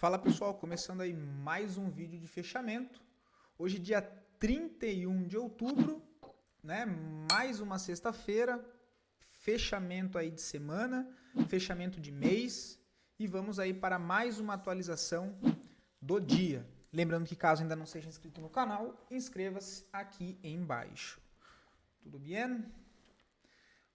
Fala pessoal, começando aí mais um vídeo de fechamento. Hoje dia 31 de outubro, né? Mais uma sexta-feira, fechamento aí de semana, fechamento de mês e vamos aí para mais uma atualização do dia. Lembrando que caso ainda não seja inscrito no canal, inscreva-se aqui embaixo. Tudo bem?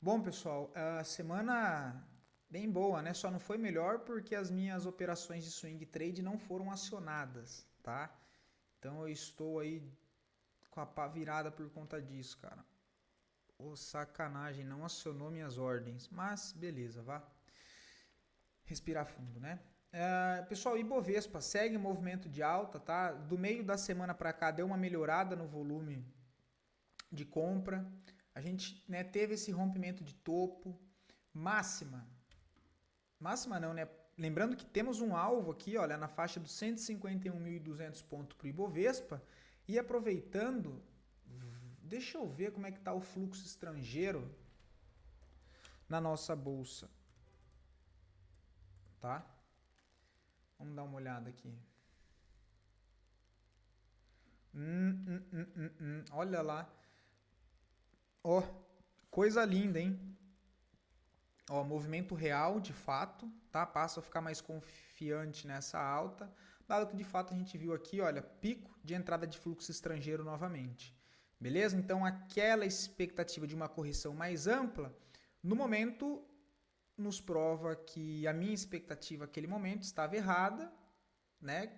Bom, pessoal, a semana bem boa, né? Só não foi melhor porque as minhas operações de swing trade não foram acionadas, tá? Então eu estou aí com a pá virada por conta disso, cara. Ô, sacanagem, não acionou minhas ordens, mas beleza, vá. Respirar fundo, né? Pessoal, Ibovespa segue em movimento de alta, tá? Do meio da semana para cá deu uma melhorada no volume de compra. A gente, né, teve esse rompimento de topo, máxima não, né? Lembrando que temos um alvo aqui, olha, na faixa dos 151.200 pontos para o Ibovespa. E aproveitando, deixa eu ver como é que está o fluxo estrangeiro na nossa bolsa, tá? Vamos dar uma olhada aqui. Olha lá. Ó, coisa linda, hein? Ó, movimento real, de fato, tá? Passa a ficar mais confiante nessa alta, dado que de fato a gente viu aqui, olha, pico de entrada de fluxo estrangeiro novamente. Beleza? Então aquela expectativa de uma correção mais ampla, no momento nos prova que a minha expectativa naquele momento estava errada, né?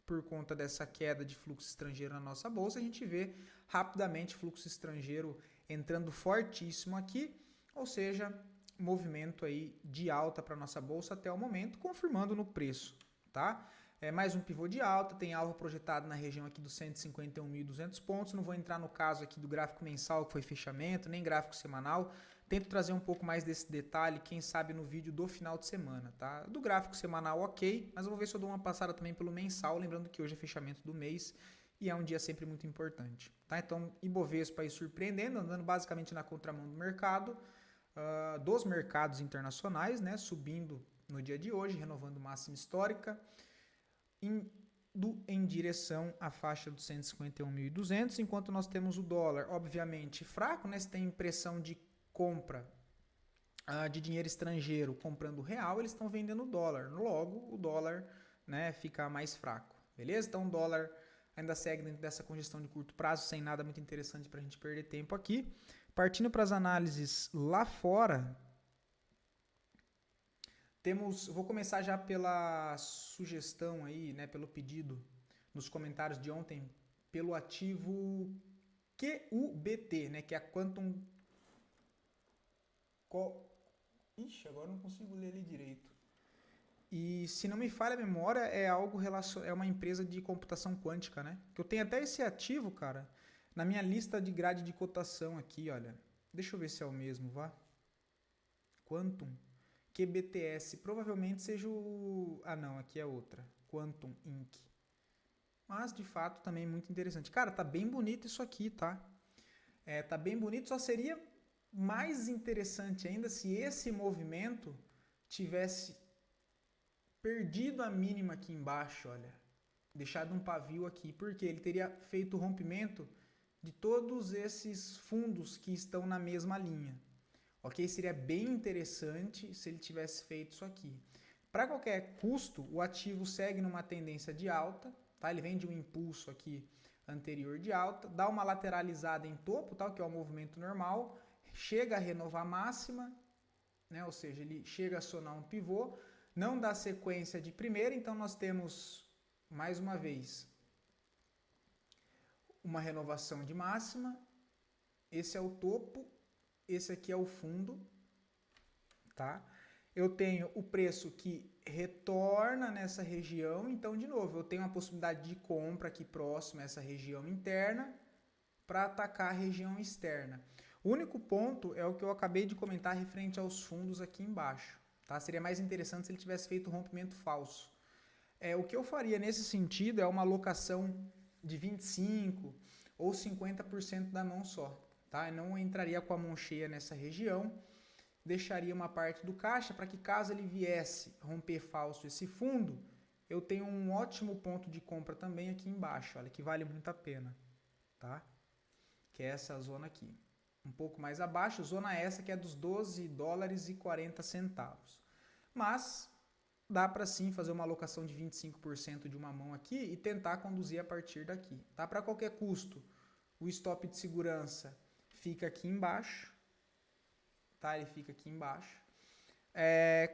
Por conta dessa queda de fluxo estrangeiro na nossa bolsa, a gente vê rapidamente fluxo estrangeiro entrando fortíssimo aqui, ou seja, movimento aí de alta para nossa bolsa até o momento, confirmando no preço, tá? É mais um pivô de alta, tem alvo projetado na região aqui dos 151.200 pontos. Não vou entrar no caso aqui do gráfico mensal que foi fechamento, nem gráfico semanal. Tento trazer um pouco mais desse detalhe, quem sabe no vídeo do final de semana, tá? Do gráfico semanal, ok, mas eu vou ver se eu dou uma passada também pelo mensal, lembrando que hoje é fechamento do mês e é um dia sempre muito importante, tá? Então, Ibovespa aí surpreendendo, andando basicamente na contramão do mercado, dos mercados internacionais, né? Subindo no dia de hoje, renovando máxima histórica, indo em direção à faixa dos 151.200, enquanto nós temos o dólar, obviamente, fraco, né? Se tem impressão de compra de dinheiro estrangeiro comprando real, eles estão vendendo dólar. Logo, o dólar, né, fica mais fraco. Beleza? Então, o dólar ainda segue dentro dessa congestão de curto prazo, sem nada muito interessante para a gente perder tempo aqui. Partindo para as análises lá fora, vou começar já pela sugestão aí, né, pelo pedido nos comentários de ontem, pelo ativo QUBT, né, que é a Quantum. Ixi, agora não consigo ler ele direito. E se não me falha a memória, é algo é uma empresa de computação quântica, né? Que eu tenho até esse ativo, cara, na minha lista de grade de cotação aqui, olha. Deixa eu ver se é o mesmo, vá. Quantum QBTS, provavelmente seja o... Ah, não, aqui é outra. Quantum Inc. Mas, de fato, também muito interessante. Cara, tá bem bonito isso aqui, tá? Tá bem bonito, só seria mais interessante ainda se esse movimento tivesse perdido a mínima aqui embaixo, olha. Deixado um pavio aqui, porque ele teria feito o rompimento de todos esses fundos que estão na mesma linha. Ok? Seria bem interessante se ele tivesse feito isso aqui. Para qualquer custo, o ativo segue numa tendência de alta, tá? Ele vem de um impulso aqui anterior de alta, dá uma lateralizada em topo, tá? Que é o movimento normal, chega a renovar a máxima, né? Ou seja, ele chega a acionar um pivô, não dá sequência de primeira, então nós temos, mais uma vez, uma renovação de máxima, esse é o topo, esse aqui é o fundo, tá? Eu tenho o preço que retorna nessa região, então, de novo, eu tenho uma possibilidade de compra aqui próximo a essa região interna para atacar a região externa. O único ponto é o que eu acabei de comentar referente aos fundos aqui embaixo, tá? Seria mais interessante se ele tivesse feito um rompimento falso. O que eu faria nesse sentido é uma alocação de 25% ou 50% da mão só, tá? Eu não entraria com a mão cheia nessa região, deixaria uma parte do caixa para que caso ele viesse romper falso esse fundo, eu tenho um ótimo ponto de compra também aqui embaixo, olha, que vale muito a pena, tá? Que é essa zona aqui. Um pouco mais abaixo, zona essa que é dos 12 dólares e 40 centavos. Mas dá para sim fazer uma alocação de 25% de uma mão aqui e tentar conduzir a partir daqui, tá? Para qualquer custo, o stop de segurança fica aqui embaixo, tá? Ele fica aqui embaixo.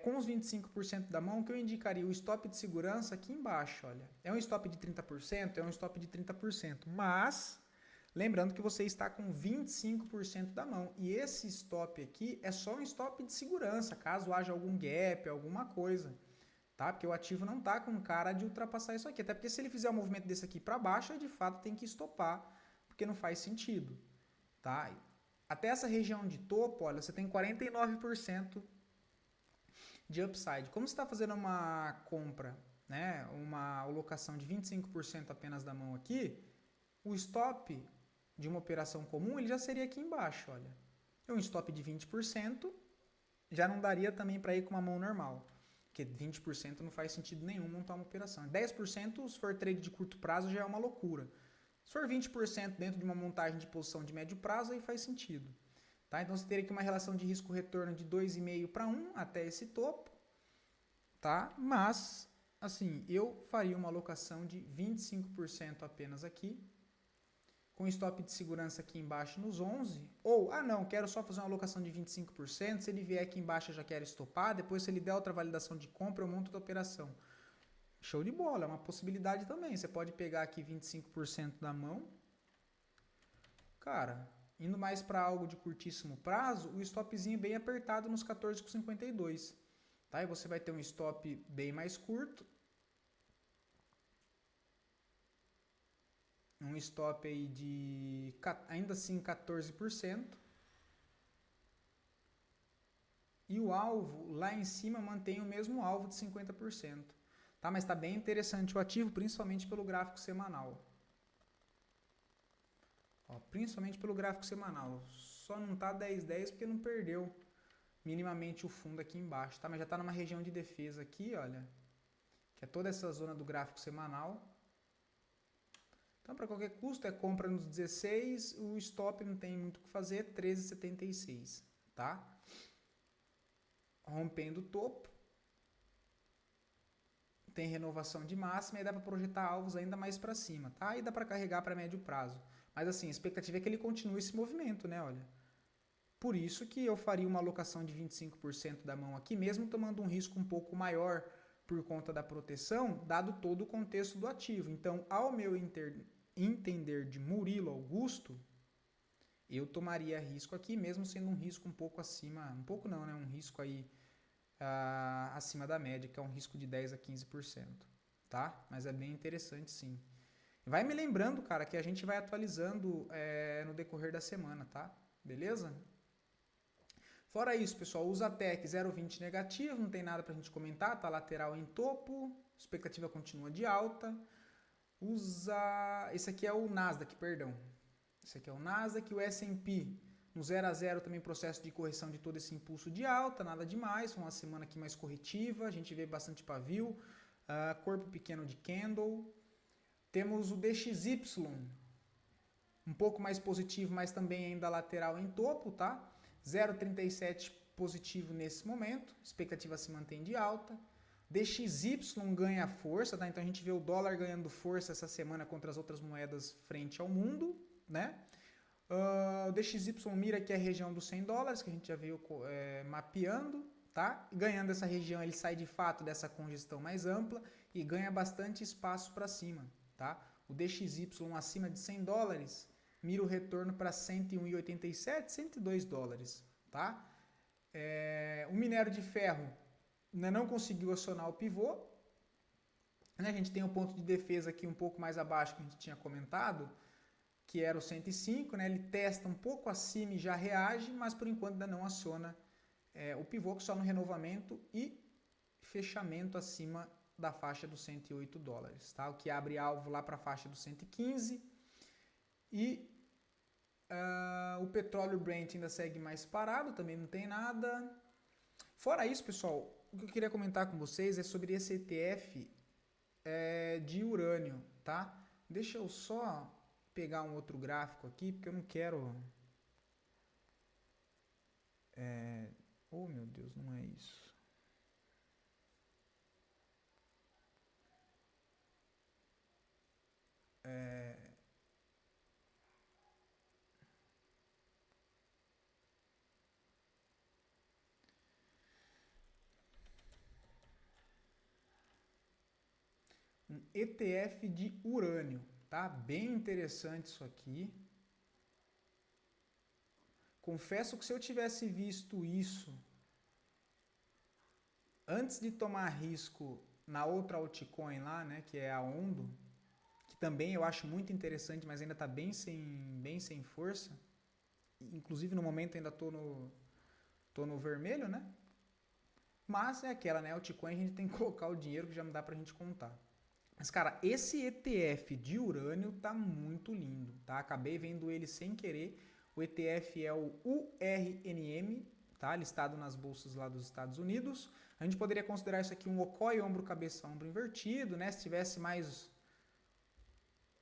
Com os 25% da mão, que eu indicaria o stop de segurança aqui embaixo, olha. É um stop de 30%? É um stop de 30%, mas lembrando que você está com 25% da mão. E esse stop aqui é só um stop de segurança, caso haja algum gap, alguma coisa. Tá? Porque o ativo não está com cara de ultrapassar isso aqui. Até porque se ele fizer um movimento desse aqui para baixo, ele de fato tem que estopar, porque não faz sentido. Tá? Até essa região de topo, olha, você tem 49% de upside. Como você está fazendo uma compra, né, uma alocação de 25% apenas da mão aqui, o stop de uma operação comum ele já seria aqui embaixo, olha. Um stop de 20% já não daria também para ir com uma mão normal, porque 20% não faz sentido nenhum montar uma operação. 10% se for trade de curto prazo já é uma loucura. Se for 20% dentro de uma montagem de posição de médio prazo, aí faz sentido. Tá? Então você teria aqui uma relação de risco-retorno de 2,5 para 1 até esse topo. Tá? Mas, assim, eu faria uma alocação de 25% apenas aqui, com stop de segurança aqui embaixo nos 11, ou, não, quero só fazer uma alocação de 25%, se ele vier aqui embaixo eu já quero estopar, depois se ele der outra validação de compra eu monto outra operação. Show de bola, é uma possibilidade também, você pode pegar aqui 25% da mão, cara, indo mais para algo de curtíssimo prazo, o stopzinho bem apertado nos 14,52, tá? E você vai ter um stop bem mais curto, um stop aí de ainda assim 14%. E o alvo lá em cima mantém o mesmo alvo de 50%. Tá? Mas está bem interessante o ativo, principalmente pelo gráfico semanal. Ó, principalmente pelo gráfico semanal. Só não está 10-10 porque não perdeu minimamente o fundo aqui embaixo. Tá? Mas já está numa região de defesa aqui, olha. Que é toda essa zona do gráfico semanal. Então, para qualquer custo, é compra nos 16, o stop não tem muito o que fazer, 13,76, tá? Rompendo o topo, tem renovação de máxima e dá para projetar alvos ainda mais para cima, tá? E dá para carregar para médio prazo. Mas assim, a expectativa é que ele continue esse movimento, né, olha? Por isso que eu faria uma alocação de 25% da mão aqui, mesmo tomando um risco um pouco maior por conta da proteção, dado todo o contexto do ativo. Então, ao meu entender de Murilo Augusto, eu tomaria risco aqui, mesmo sendo um risco um pouco acima, um pouco não, né? Um risco aí acima da média, que é um risco de 10 a 15%, tá? Mas é bem interessante sim. Vai me lembrando, cara, que a gente vai atualizando no decorrer da semana, tá? Beleza? Fora isso, pessoal, o Zatec 0,20 negativo, não tem nada pra gente comentar, tá lateral em topo, expectativa continua de alta. Esse aqui é o Nasdaq, perdão. Esse aqui é o Nasdaq, o S&P no 0 a 0 também processo de correção de todo esse impulso de alta, nada demais, foi uma semana aqui mais corretiva, a gente vê bastante pavio, corpo pequeno de candle. Temos o DXY, um pouco mais positivo, mas também ainda lateral em topo, tá? 0,37 positivo nesse momento, expectativa se mantém de alta. DXY ganha força, tá? Então a gente vê o dólar ganhando força essa semana contra as outras moedas frente ao mundo, né? O DXY mira aqui a região dos 100 dólares, que a gente já veio mapeando, tá? Ganhando essa região, ele sai de fato dessa congestão mais ampla e ganha bastante espaço para cima, tá? O DXY acima de 100 dólares mira o retorno para 101,87, 102 dólares, tá? O minério de ferro não conseguiu acionar o pivô, né? A gente tem um ponto de defesa aqui um pouco mais abaixo que a gente tinha comentado, que era o 105, né? Ele testa um pouco acima e já reage, mas por enquanto ainda não aciona o pivô, que só no renovamento e fechamento acima da faixa dos 108 dólares, tá? O que abre alvo lá para a faixa dos 115. E o petróleo Brent ainda segue mais parado, também não tem nada. Fora isso, pessoal, o que eu queria comentar com vocês é sobre esse ETF de urânio, tá? Deixa eu só pegar um outro gráfico aqui, porque eu não quero... Oh, meu Deus, não é isso. Um ETF de urânio, tá? Bem interessante isso aqui. Confesso que se eu tivesse visto isso antes de tomar risco na outra altcoin lá, né, que é a Ondo, que também eu acho muito interessante, mas ainda está bem sem força. Inclusive no momento ainda tô no vermelho, né? Mas é aquela, né? Altcoin a gente tem que colocar o dinheiro que já não dá pra gente contar. Mas, cara, esse ETF de urânio tá muito lindo, tá? Acabei vendo ele sem querer. O ETF é o URNM, tá? Listado nas bolsas lá dos Estados Unidos. A gente poderia considerar isso aqui um OCOI, ombro, cabeça, ombro invertido, né? Se tivesse mais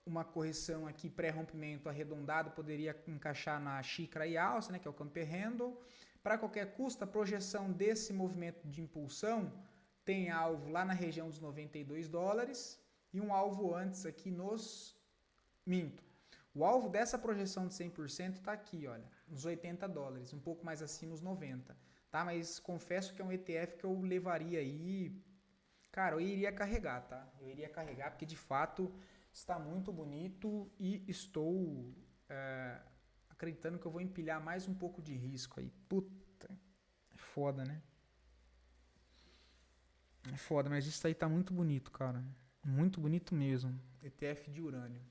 uma correção aqui pré-rompimento arredondado, poderia encaixar na xícara e alça, né? Que é o Camper Handle. Para qualquer custo, a projeção desse movimento de impulsão tem alvo lá na região dos $92 e um alvo antes aqui nos... Minto. O alvo dessa projeção de 100% está aqui, olha, nos $80, um pouco mais acima, os 90, tá? Mas confesso que é um ETF que eu levaria aí, cara, eu iria carregar, tá? Eu iria carregar porque de fato está muito bonito e estou acreditando que eu vou empilhar mais um pouco de risco aí. Puta, é foda, né? É foda, mas isso aí tá muito bonito, cara. Muito bonito mesmo. ETF de urânio.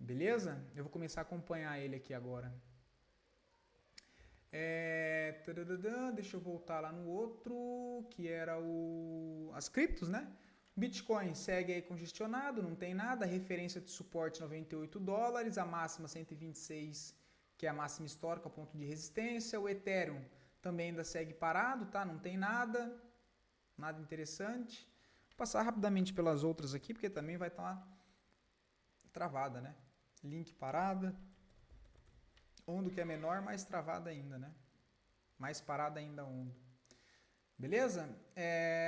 Beleza? Eu vou começar a acompanhar ele aqui agora. Deixa eu voltar lá no outro, que era as criptos, né? Bitcoin segue aí congestionado, não tem nada. Referência de suporte $98, a máxima 126, que é a máxima histórica, o ponto de resistência. O Ethereum também ainda segue parado, tá? Não tem nada. Nada interessante. Vou passar rapidamente pelas outras aqui, porque também vai estar travada, né? Link parada. Ondo que é menor, mais travada ainda, né? Mais parada ainda Ondo. Beleza?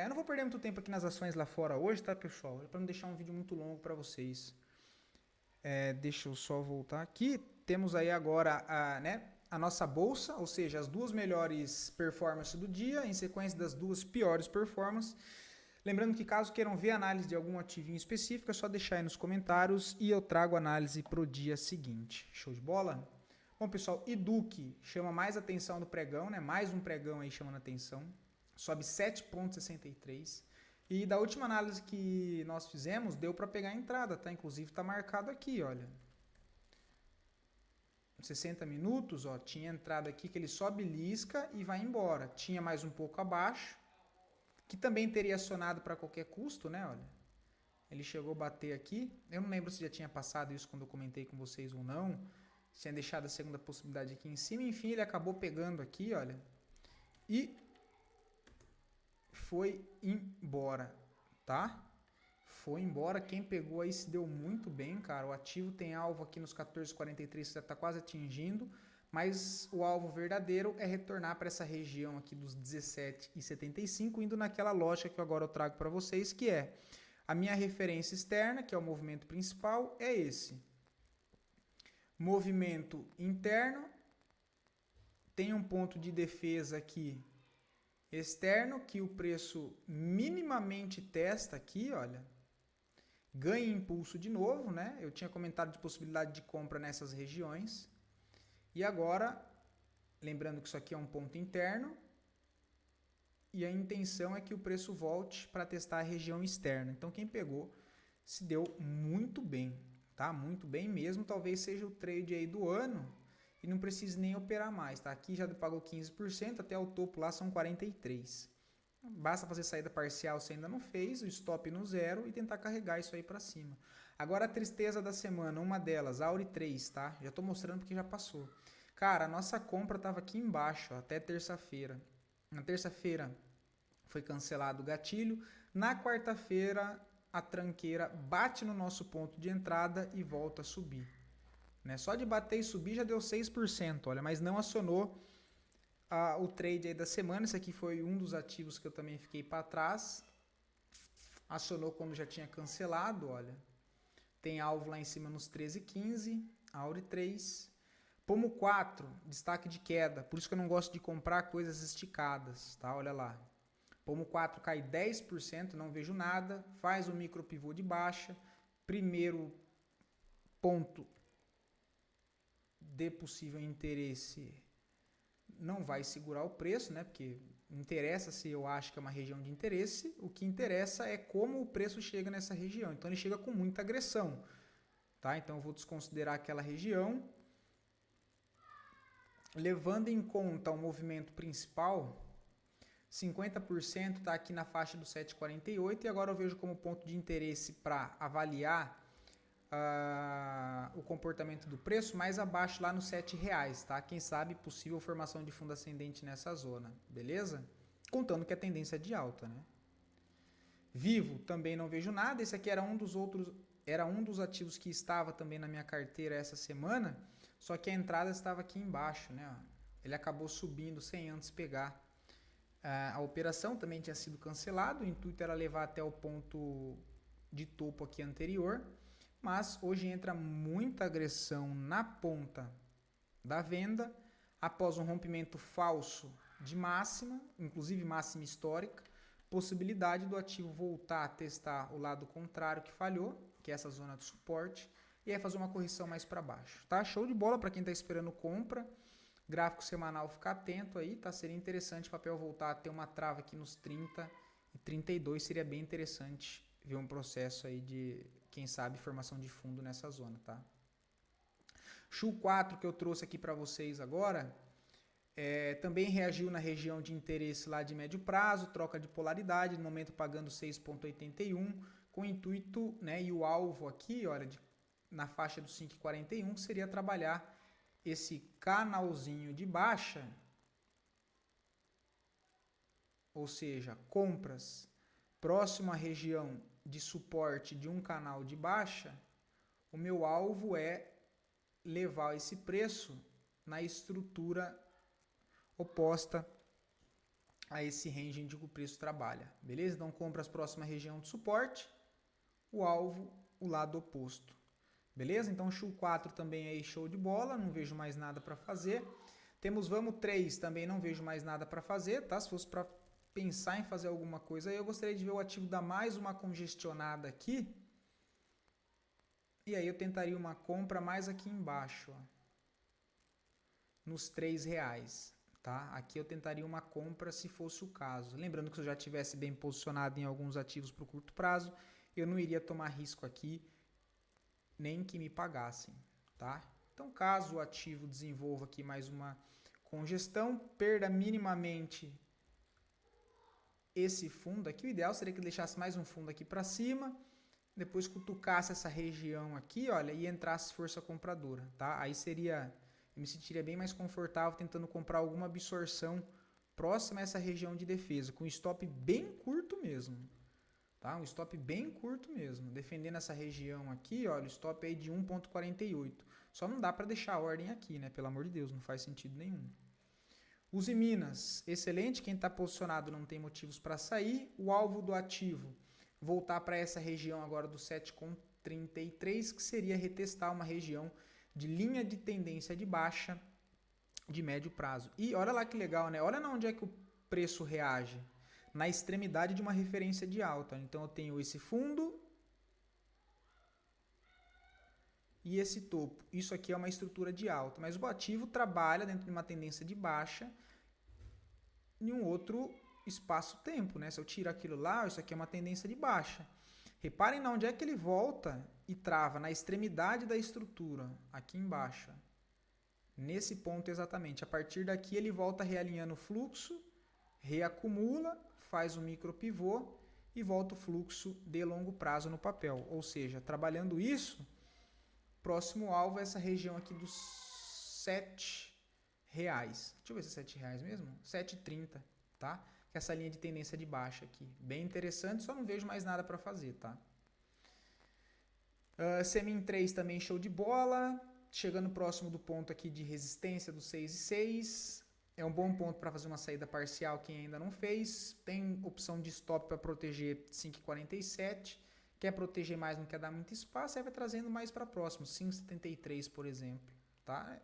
Eu não vou perder muito tempo aqui nas ações lá fora hoje, tá, pessoal? Para não deixar um vídeo muito longo para vocês. Deixa eu só voltar aqui. Temos aí agora a nossa bolsa, ou seja, as duas melhores performances do dia, em sequência das duas piores performances. Lembrando que caso queiram ver análise de algum ativinho específico, é só deixar aí nos comentários e eu trago análise para o dia seguinte. Show de bola? Bom, pessoal, Eduque chama mais atenção do pregão, né? Mais um pregão aí chamando atenção. Sobe 7,63. E da última análise que nós fizemos, deu para pegar a entrada, tá? Inclusive está marcado aqui, olha. 60 minutos, ó, tinha entrada aqui que ele só belisca e vai embora. Tinha mais um pouco abaixo, que também teria acionado para qualquer custo, né, olha. Ele chegou a bater aqui. Eu não lembro se já tinha passado isso quando eu comentei com vocês ou não. Tinha deixado a segunda possibilidade aqui em cima. Enfim, ele acabou pegando aqui, olha. E foi embora, tá? Foi embora. Quem pegou aí se deu muito bem, cara. O ativo tem alvo aqui nos 14,43, que já está quase atingindo. Mas o alvo verdadeiro é retornar para essa região aqui dos 17,75, indo naquela lógica que agora eu trago para vocês, que é a minha referência externa, que é o movimento principal, é esse. Movimento interno, tem um ponto de defesa aqui externo, que o preço minimamente testa aqui, olha. Ganha impulso de novo, né? Eu tinha comentado de possibilidade de compra nessas regiões. E agora, lembrando que isso aqui é um ponto interno, e a intenção é que o preço volte para testar a região externa. Então quem pegou se deu muito bem, tá? Muito bem mesmo, talvez seja o trade aí do ano e não precise nem operar mais, tá? Aqui já pagou 15%, até o topo lá são 43%. Basta fazer saída parcial se ainda não fez, o stop no zero e tentar carregar isso aí para cima. Agora a tristeza da semana, uma delas, Auri 3, tá? Já tô mostrando porque já passou. Cara, a nossa compra tava aqui embaixo, ó, até terça-feira. Na terça-feira foi cancelado o gatilho. Na quarta-feira a tranqueira bate no nosso ponto de entrada e volta a subir. Né? Só de bater e subir já deu 6%, olha, mas não acionou o trade aí da semana. Esse aqui foi um dos ativos que eu também fiquei para trás. Acionou quando já tinha cancelado, olha. Tem alvo lá em cima nos 13,15, Auri 3. Pomo 4, destaque de queda. Por isso que eu não gosto de comprar coisas esticadas, tá? Olha lá. Pomo 4 cai 10%, não vejo nada. Faz um micro pivô de baixa. Primeiro ponto de possível interesse não vai segurar o preço, né? Porque interessa se eu acho que é uma região de interesse. O que interessa é como o preço chega nessa região. Então ele chega com muita agressão, tá? Então eu vou desconsiderar aquela região. Levando em conta o movimento principal, 50% está aqui na faixa do 7,48 e agora eu vejo como ponto de interesse para avaliar o comportamento do preço mais abaixo lá nos R$7, tá? Quem sabe possível formação de fundo ascendente nessa zona, beleza? Contando que a tendência é de alta, né? Vivo também não vejo nada. Esse aqui era um dos ativos que estava também na minha carteira essa semana, só que a entrada estava aqui embaixo, né? Ele acabou subindo sem antes pegar. A operação também tinha sido cancelada, o intuito era levar até o ponto de topo aqui anterior, mas hoje entra muita agressão na ponta da venda, após um rompimento falso de máxima, inclusive máxima histórica, possibilidade do ativo voltar a testar o lado contrário que falhou, que é essa zona de suporte, e aí fazer uma correção mais para baixo, tá? Show de bola para quem está esperando compra. Gráfico semanal, ficar atento aí, tá? Seria interessante o papel voltar a ter uma trava aqui nos 30 e 32, seria bem interessante ver um processo aí de, quem sabe, formação de fundo nessa zona, tá? Shu 4 que eu trouxe aqui para vocês agora, também reagiu na região de interesse lá de médio prazo, troca de polaridade, no momento pagando 6,81, com o intuito, né, e o alvo aqui, olha, na faixa dos 5,41, seria trabalhar esse canalzinho de baixa, ou seja, compras próximo à região de suporte de um canal de baixa. O meu alvo é levar esse preço na estrutura oposta a esse range em que o preço trabalha, beleza? Então compras próxima à região de suporte, o alvo, o lado oposto. Beleza? Então, Shu 4 também aí show de bola, não vejo mais nada para fazer. Temos Vamos 3, também não vejo mais nada para fazer, tá? Se fosse para pensar em fazer alguma coisa aí, eu gostaria de ver o ativo dar mais uma congestionada aqui. E aí eu tentaria uma compra mais aqui embaixo, ó, nos R$3, tá? Aqui eu tentaria uma compra se fosse o caso. Lembrando que se eu já tivesse bem posicionado em alguns ativos para o curto prazo, eu não iria tomar risco aqui, nem que me pagassem, tá? Então, caso o ativo desenvolva aqui mais uma congestão, perda minimamente esse fundo aqui, o ideal seria que deixasse mais um fundo aqui para cima, depois cutucasse essa região aqui, olha, e entrasse força compradora, tá? Aí seria, eu me sentiria bem mais confortável tentando comprar alguma absorção próxima a essa região de defesa, com stop bem curto mesmo. Tá? Um stop bem curto mesmo, defendendo essa região aqui, olha, o stop aí de 1,48. Só não dá para deixar a ordem aqui, né? Pelo amor de Deus, não faz sentido nenhum. Uzi Minas, excelente, quem está posicionado não tem motivos para sair. O alvo do ativo, voltar para essa região agora do 7,33, que seria retestar uma região de linha de tendência de baixa de médio prazo. E olha lá que legal, né? Olha onde é que o preço reage. Na extremidade de uma referência de alta. Então eu tenho esse fundo e esse topo. Isso aqui é uma estrutura de alta, mas o ativo trabalha dentro de uma tendência de baixa em um outro espaço-tempo, né? Se eu tiro aquilo lá, isso aqui é uma tendência de baixa. Reparem onde é que ele volta e trava, na extremidade da estrutura, aqui embaixo. Nesse ponto exatamente. A partir daqui ele volta realinhando o fluxo, reacumula, faz um micro pivô e volta o fluxo de longo prazo no papel. Ou seja, trabalhando isso, próximo alvo é essa região aqui dos R$7. Deixa eu ver se é R$7 mesmo. 7,30, tá? Que é essa linha de tendência de baixa aqui. Bem interessante, só não vejo mais nada para fazer, tá? CMIN 3 também show de bola. Chegando próximo do ponto aqui de resistência do 6,6. É um bom ponto para fazer uma saída parcial quem ainda não fez. Tem opção de stop para proteger 5,47. Quer proteger mais, não quer dar muito espaço, aí vai trazendo mais para próximo, 5,73 por exemplo, tá?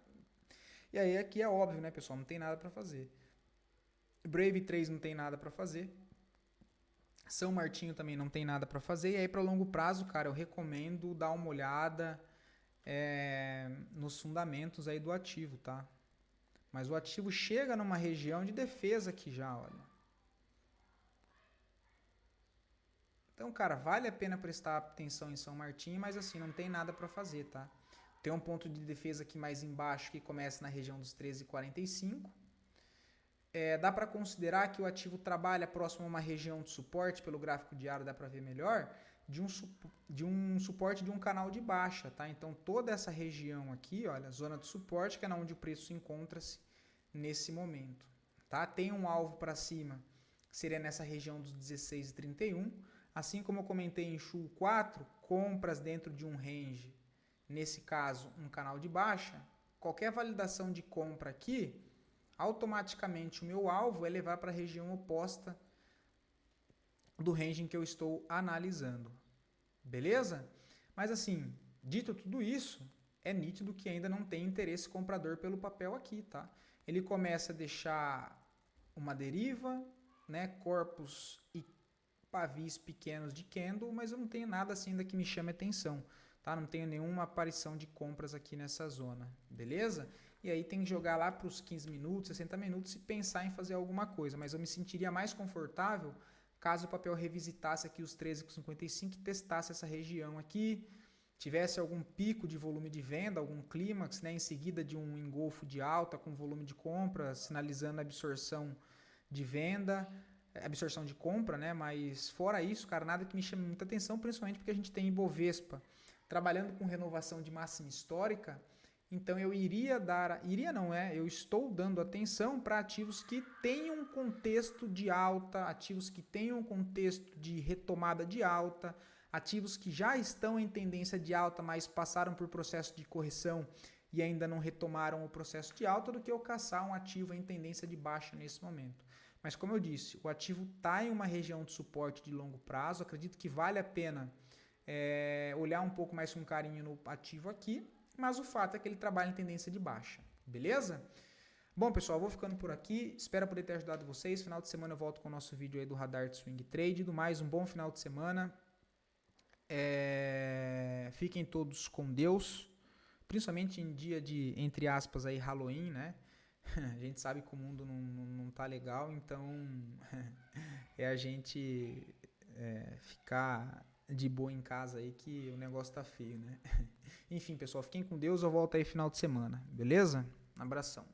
E aí aqui é óbvio, né, pessoal, não tem nada para fazer. Brave 3 não tem nada para fazer. São Martinho também não tem nada para fazer. E aí para longo prazo, cara, eu recomendo dar uma olhada nos fundamentos aí do ativo, tá? Mas o ativo chega numa região de defesa aqui já, olha. Então, cara, vale a pena prestar atenção em São Martinho, mas assim, não tem nada para fazer, tá? Tem um ponto de defesa aqui mais embaixo que começa na região dos 13,45. Dá para considerar que o ativo trabalha próximo a uma região de suporte, pelo gráfico diário dá para ver melhor, de um suporte de um canal de baixa, tá? Então toda essa região aqui, olha, zona de suporte, que é onde o preço encontra-se nesse momento, tá? Tem um alvo para cima, que seria nessa região dos 16,31, assim como eu comentei em Shu 4, compras dentro de um range, nesse caso um canal de baixa, qualquer validação de compra aqui, automaticamente o meu alvo é levar para a região oposta do range em que eu estou analisando. Beleza? Mas assim, dito tudo isso, é nítido que ainda não tem interesse comprador pelo papel aqui, tá? Ele começa a deixar uma deriva, né, corpos e pavis pequenos de candle, mas eu não tenho nada assim ainda que me chame atenção, tá? Não tenho nenhuma aparição de compras aqui nessa zona, beleza? E aí tem que jogar lá para os 15 minutos, 60 minutos e pensar em fazer alguma coisa. Mas eu me sentiria mais confortável caso o papel revisitasse aqui os 13,55 e testasse essa região aqui, tivesse algum pico de volume de venda, algum clímax, né, em seguida de um engolfo de alta com volume de compra, sinalizando a absorção de venda, absorção de compra, né? Mas fora isso, cara, nada que me chame muita atenção, principalmente porque a gente tem Ibovespa trabalhando com renovação de máxima histórica. Então eu eu estou dando atenção para ativos que tenham um contexto de alta, ativos que tenham um contexto de retomada de alta, ativos que já estão em tendência de alta, mas passaram por processo de correção e ainda não retomaram o processo de alta, do que eu caçar um ativo em tendência de baixa nesse momento. Mas como eu disse, o ativo está em uma região de suporte de longo prazo, acredito que vale a pena olhar um pouco mais com carinho no ativo aqui, mas o fato é que ele trabalha em tendência de baixa, beleza? Bom, pessoal, vou ficando por aqui, espero poder ter ajudado vocês. Final de semana eu volto com o nosso vídeo aí do Radar de Swing Trade. Do mais, um bom final de semana. Fiquem todos com Deus, principalmente em dia de, entre aspas, aí, Halloween, né? A gente sabe que o mundo não tá legal, então é a gente ficar de boa em casa aí que o negócio tá feio, né? Enfim, pessoal, fiquem com Deus, eu volto aí final de semana, beleza? Um abração.